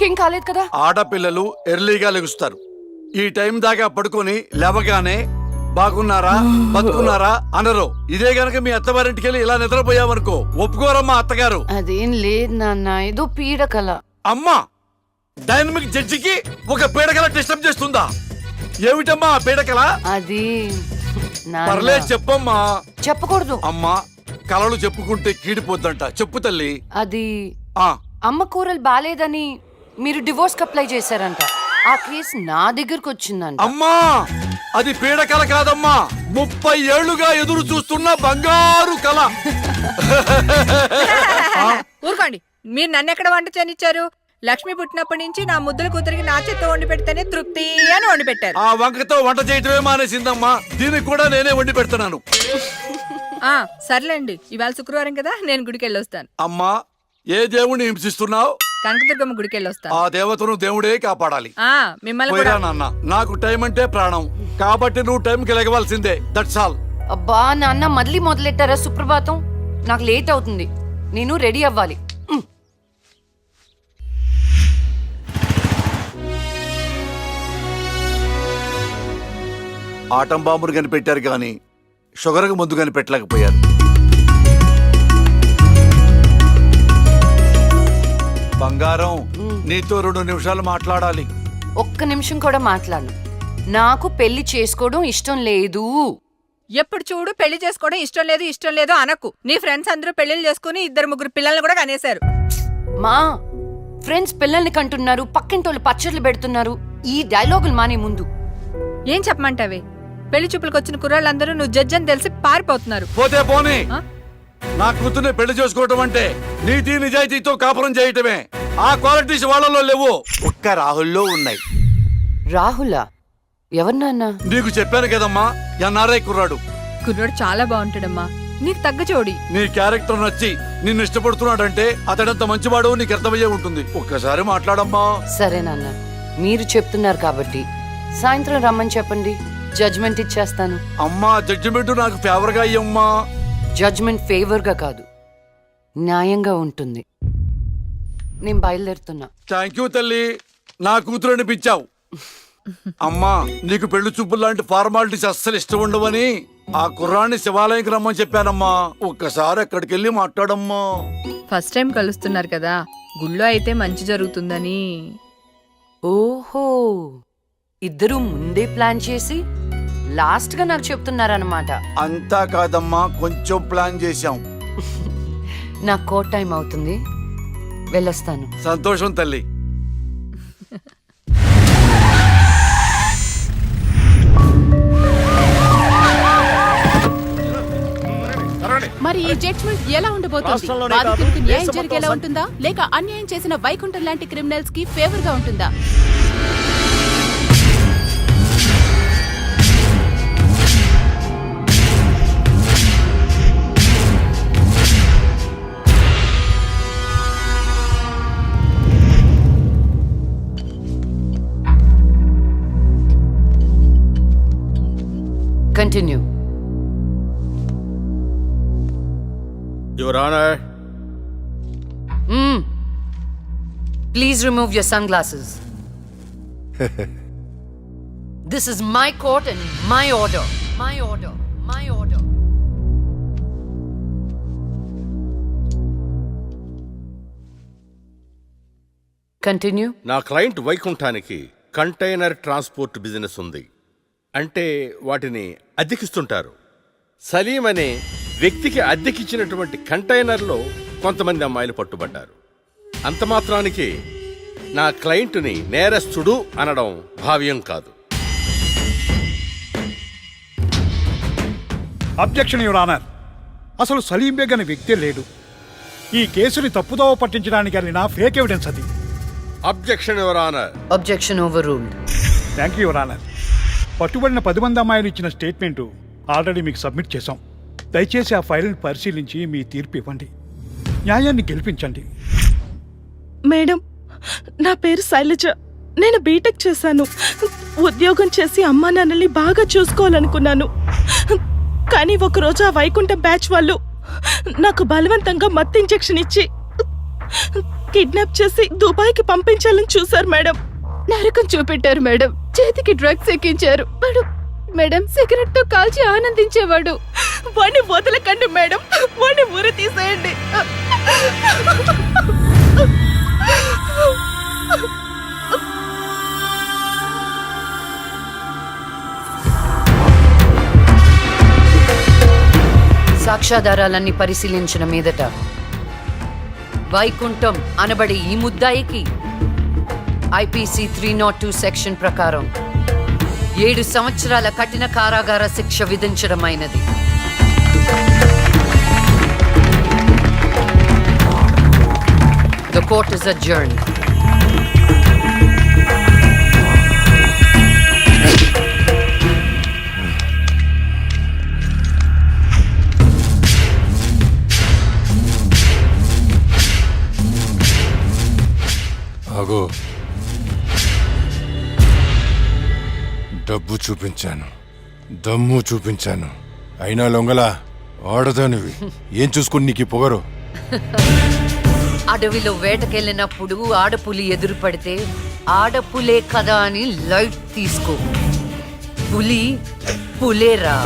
నీకేం కాలేదు కదా? ఆడపిల్లలు ఎర్లీగా లెగుస్తారు. ఈ టైం దాకా పడుకొని లేవగానే బాగున్నారా బతుకున్నారా అనరు. ఇదే గనక మీ అత్తవారింటికి వెళ్ళి ఇలా నిద్రపోయావనుకో ఒప్పుకోరమ్మా అత్తగారు. అదేం లేదు నాన్న, ఏదో పీడకల. అమ్మా, డైనమిక్ జడ్జికి ఒక పీడకల డిస్టర్బ్ చేస్తుందా? ఏమిటమ్మా ఆ పీడకల? అది పర్లేదు చెప్పమ్మా. చెప్పకూడదు అమ్మా, కలలు చెప్పుకుంటే కీడిపోద్దంట. చెప్పు తల్లి. అది అమ్మ కూరలు బాలేదని మీరు డివోర్స్ కి అప్లై చేశారంట. ఆ కేసు నా దగ్గరకు వచ్చిందంట. అమ్మా, అది పీడకల కాదమ్మా, 30 ఏళ్లుగా ఎదురు చూస్తున్న బంగారు కళ. ఊరుకోండి, మీరు నన్ను ఎక్కడ వంట చేయనిచ్చారు? లక్ష్మి పుట్టినప్పటి నుంచి నా ముద్దుల కూతురికి నా చేత్తో వండి పెడితేనే తృప్తి అని వండి పెట్టారు. ఆ వంకతో వంట చేయటమే మానేసిందమ్మా. దీనికి కూడా నేనే వండి పెడుతున్నాను. సర్లేండి, ఇవాళ శుక్రవారం కదా, నేను గుడికి వెళ్ళొస్తాను. అమ్మా, ఏ దేవుణ్ణి హింసిస్తున్నావు? కనకదుర్గమ్మ గుడికి వెళ్ళొస్తాను. ఆ దేవతను దేవుడే కాపాడాలి. మిమ్మల్ని పోయిరా నాన్న, నాకు టైం అంటే ప్రాణం కాబట్టి నువ్వు టైంకి లెగవలసిందే. That's all. అబ్బా నాన్న, మళ్ళీ మొదలెట్టారా సుప్రభాతం? నాకు లేట్ అవుతుంది, నేను రెడీ అవ్వాలి. ఆటం బాంబును కనిపెట్టారు కానీ షుగర్కు ముందు కనిపెట్టలేకపోయారు. బంగారం, నీతో 2 నిమిషాలు మాట్లాడాలి. ఒక్క నిమిషం కూడా మాట్లాడను. నాకు పెళ్లి చేసుకోవడం ఇష్టం లేదు. ఎప్పుడు చూడు పెళ్లి చేసుకోవడం ఇష్టం లేదు అనకు. నీ ఫ్రెండ్స్ అందరూ పెళ్లిళ్ళు చేసుకుని 2-3 పిల్లల్ని కూడా కనేశారు. మా ఫ్రెండ్స్ పిల్లల్ని కంటున్నారు, పక్కింటోళ్ళు పచ్చళ్ళు పెడుతున్నారు. ఈ డైలాగులు మానే ముందు ఏం చెప్పమంటావే? పెళ్లి చూపులకు వచ్చిన కుర్రాళ్ళందరూ నువ్వు జడ్జి అని తెలిసి పారిపోతున్నారు. పోతే పోనీ, నా కూతుర్ని పెళ్లి చేసుకోవటం అంటే నీతి నిజాయితీతో కాపురం చేయటమే. ఆ క్వాలిటీస్ వాళ్ళలో లేవు, ఒక్క రాహుల్లో ఉన్నాయి. రాహులా? ఎవరు నాన్న? నీకు చెప్పాను కదమ్మా, ఎన్ఆర్ఐ కుర్రాడు. కుర్రాడు చాలా బాగుంటాడమ్మా, నీకు తగ్గ జోడి. నీ క్యారెక్టర్ నచ్చి నిన్ను ఇష్టపడుతున్నాడంటే అతడంత మంచివాడు నీకు అర్థమయ్యే ఉంటుంది. ఒక్కసారి మాట్లాడమ్మా. సరే నాన్న, మీరు చెప్తున్నారు కాబట్టి సాయంత్రం రమ్మని చెప్పండి, జడ్జ్మెంట్ ఇచ్చేస్తాను. అమ్మా, జడ్జిమెంట్ నాకు ఫేవర్ గా అయ్యమ్మా. జడ్జ్మెంట్ ఫేవర్ గా కాదు, న్యాయంగా ఉంటుంది. నేను బయలుదేరుతున్నా. థ్యాంక్ యూ తల్లి, నా కూతురు అనిపించావు. అమ్మా, నీకు పెళ్లి చూపులు లాంటి ఫార్మాలిటీస్ అస్సలు ఇష్టం ఉండవని ఆ కుర్రాన్ని శివాలయంకి రమ్మని చెప్పానమ్మా. ఒక్కసారి అక్కడికి వెళ్ళి మాట్లాడమ్మా. ఫస్ట్ టైం కలుస్తున్నారు కదా, గుళ్ళో అయితే మంచి జరుగుతుందని. ఓహో, ఇద్దరు ముందే ప్లాన్ చేసి లాస్ట్ గా నాకు చెప్తున్నారన్నమాట. అంతా కాదమ్మా, కొంచెం ప్లాన్ చేశాం. నా కోట్ టైం అవుతుంది, వెళ్ళొస్తాను. సంతోషం తల్లి. మరి ఈ జడ్జ్మెంట్ ఎలా ఉండబోతుంది? బాధితులకు న్యాయం జరిగేలా ఉంటుందా, లేక అన్యాయం చేసిన వైకుంఠం లాంటి క్రిమినల్స్ కి ఫేవర్ గా ఉంటుందా? Continue. Your Honor. Please remove your sunglasses. This is my court and my order. My order. My order. Continue. నా క్లయింట్ వైకుంఠానికి కంటైనర్ ట్రాన్స్పోర్ట్ బిజినెస్ ఉంది. అంటే వాటిని అద్దెకిస్తుంటారు. సలీం అనే వ్యక్తికి అద్దెకిచ్చినటువంటి కంటైనర్లో కొంతమంది అమ్మాయిలు పట్టుబడ్డారు. అంత మాత్రానికి నా క్లయింట్ని నేరస్తుడు అనడం భావ్యం కాదు. Objection your honour. అసలు సలీం బేగ్ అనే వ్యక్తే లేడు. ఈ కేసుని తప్పుదోవ పట్టించడానికి వెళ్ళిన ఫేక్ ఎవిడెన్స్ అది. Objection your honour. Objection overruled. Thank you your honour. పట్టుబడిన 10 మంది అమ్మాయిలు ఇచ్చిన స్టేట్మెంటు ఆల్రెడీ మీకు సబ్మిట్ చేశాం. దయచేసి ఆ ఫైల్ని పరిశీలించి మీ తీర్పు ఇవ్వండి. న్యాయాన్ని గెలిపించండి. మేడం, నా పేరు శైలజ. నేను బీటెక్ చేశాను. ఉద్యోగం చేసి అమ్మా నాన్నల్ని బాగా చూసుకోవాలనుకున్నాను. కానీ ఒకరోజు ఆ వైకుంఠం బ్యాచ్ వాళ్ళు నాకు బలవంతంగా మత్తు ఇంజెక్షన్ ఇచ్చి కిడ్నాప్ చేసి దుబాయ్కి పంపించాలని చూశారు మేడం. నరకం చూపెట్టారు మేడం. చేతికి డ్రగ్స్ ఎక్కించారు. మేడం సిగరెట్ తో కాల్చి ఆనందించేవాడు. వాడిని వదలకండి మేడం, వాడిని ఉరి తీసేయండి. సాక్ష్యాధారాలన్నీ పరిశీలించిన మీదట వైకుంఠం అనబడి ఈ ముద్దాయికి ఐపీసీ 302 సెక్షన్ ప్రకారం 7 సంవత్సరాల కఠిన కారాగార శిక్ష విధించడమైనది. The court is adjourned. ఆగో, డబ్బు చూపించాను, దమ్ము చూపించాను, అయినా లొంగలా ఆడదానివి. ఏం చూసుకుని నీకు పొగరు? అడవిలో వేటకెళ్ళినప్పుడు ఆడపులి ఎదురు పడితే ఆడపులే కదా అని లైట్ తీసుకో. పులి పులేరా.